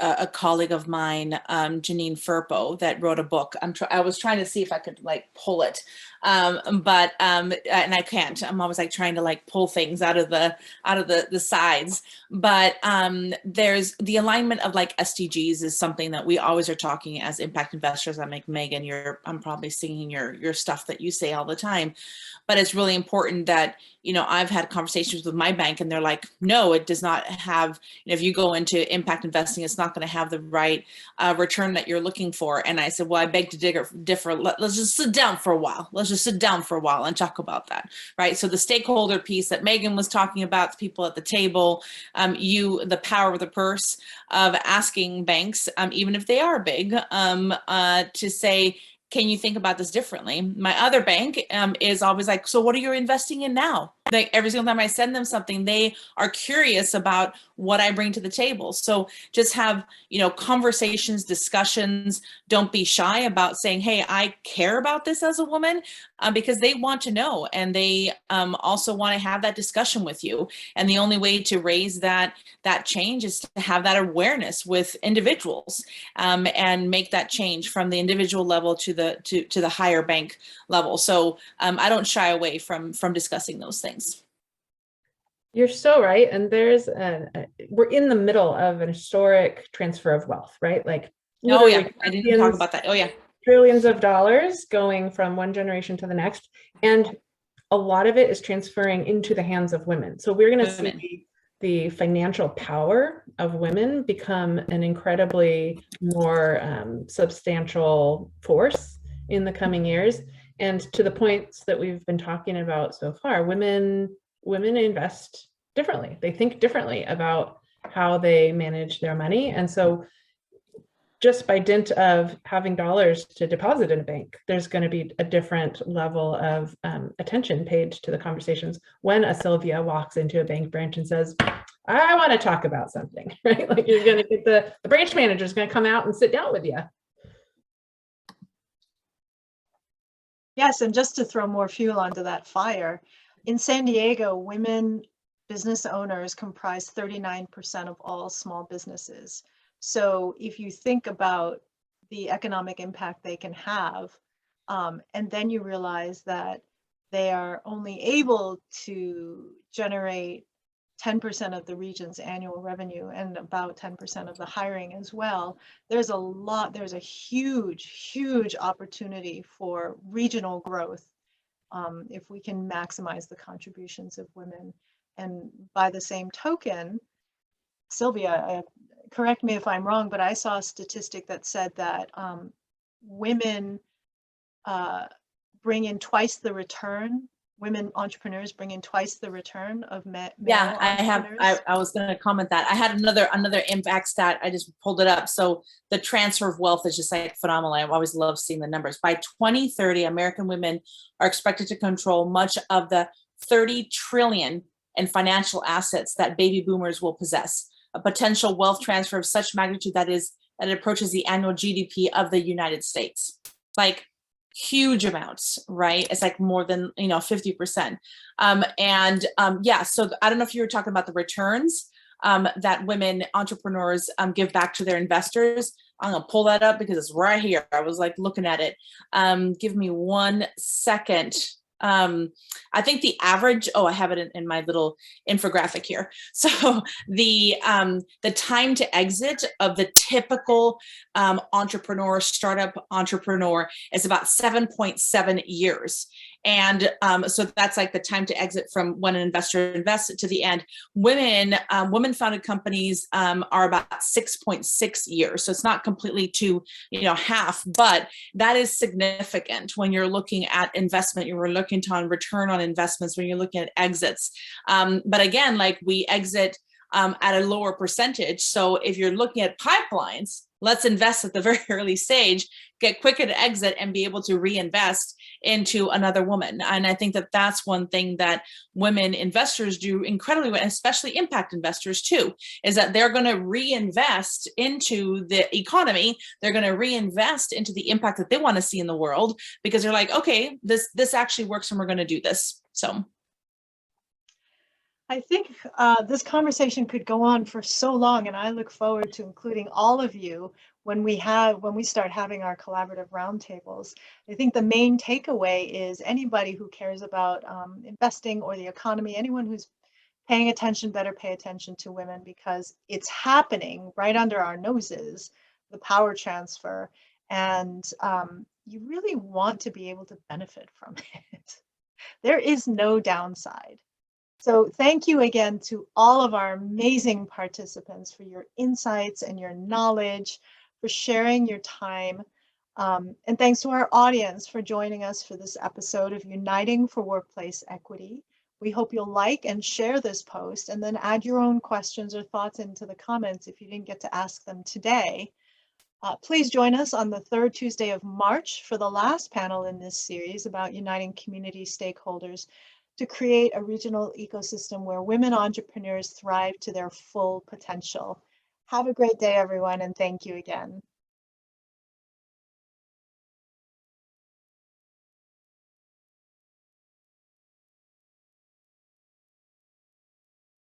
a colleague of mine, Janine Firpo, that wrote a book. I was trying to see if I could like pull it, and I can't. I'm always like trying to like pull things out of the sides. But there's the alignment of like SDGs is something that we always are talking as impact investors. I'm like, Megan, I'm probably singing your stuff that you say all the time, but it's really important that, you know, I've had conversations with my bank and they're like, no, it does not have, if you go into impact investing, it's not going to have the right return that you're looking for. And I said, well, I beg to differ. Let's just sit down for a while. Let's just sit down for a while and talk about that, right? So the stakeholder piece that Megan was talking about, people at the table, the power of the purse of asking banks, even if they are big, to say, can you think about this differently? My other bank is always like, so what are you investing in now? Like every single time I send them something, they are curious about what I bring to the table. So just have, conversations, discussions. Don't be shy about saying, hey, I care about this as a woman, because they want to know, and they also want to have that discussion with you. And the only way to raise that change is to have that awareness with individuals, and make that change from the individual level to the higher bank level. So I don't shy away from discussing those things. You're so right. And we're in the middle of an historic transfer of wealth, right? Like, oh yeah, I didn't talk about that. Oh yeah. Trillions of dollars going from one generation to the next. And a lot of it is transferring into the hands of women. So we're going to see the financial power of women become an incredibly more substantial force in the coming years. And to the points that we've been talking about so far, women invest differently. They think differently about how they manage their money. And so just by dint of having dollars to deposit in a bank, there's going to be a different level of attention paid to the conversations when a Sylvia walks into a bank branch and says, I want to talk about something, right? Like, you're going to get the branch manager is going to come out and sit down with you. Yes, and just to throw more fuel onto that fire, in San Diego, women business owners comprise 39% of all small businesses. So if you think about the economic impact they can have, and then you realize that they are only able to generate 10% of the region's annual revenue and about 10% of the hiring as well, there's a huge opportunity for regional growth if we can maximize the contributions of women. And by the same token, Sylvia, correct me if I'm wrong, but I saw a statistic that said that women bring in twice the return. Women entrepreneurs bring in twice the return of male entrepreneurs. I was going to comment that. I had another impact stat. I just pulled it up. So the transfer of wealth is just like phenomenal. I've always loved seeing the numbers. By 2030, American women are expected to control much of the 30 trillion in financial assets that baby boomers will possess. A potential wealth transfer of such magnitude that it approaches the annual GDP of the United States. Like, huge amounts, right? It's like more than 50%. Yeah, so I don't know if you were talking about the returns that women entrepreneurs give back to their investors. I'm gonna pull that up because it's right here. I was like looking at it. Give me 1 second. I think the average, I have it in my little infographic here. So the time to exit of the typical startup entrepreneur is about 7.7 years. And so that's like the time to exit from when an investor invests to the end. Women founded companies are about 6.6 years. So it's not completely to half, but that is significant when you're looking at investment. You're looking on return on investments when you're looking at exits. But again, like, we exit at a lower percentage. So if you're looking at pipelines, let's invest at the very early stage, get quicker to exit, and be able to reinvest into another woman. And I think that that's one thing that women investors do incredibly well, especially impact investors too, is that they're going to reinvest into the economy. They're going to reinvest into the impact that they want to see in the world, because they're like, okay, this actually works and we're going to do this. So I think this conversation could go on for so long, and I look forward to including all of you when we start having our collaborative roundtables. I think the main takeaway is anybody who cares about investing or the economy, anyone who's paying attention, better pay attention to women, because it's happening right under our noses, the power transfer, and you really want to be able to benefit from it. There is no downside. So thank you again to all of our amazing participants for your insights and your knowledge, for sharing your time. And thanks to our audience for joining us for this episode of Uniting for Workplace Equity. We hope you'll like and share this post, and then add your own questions or thoughts into the comments if you didn't get to ask them today. Please join us on the third Tuesday of March for the last panel in this series about uniting community stakeholders to create a regional ecosystem where women entrepreneurs thrive to their full potential. Have a great day, everyone, and thank you again.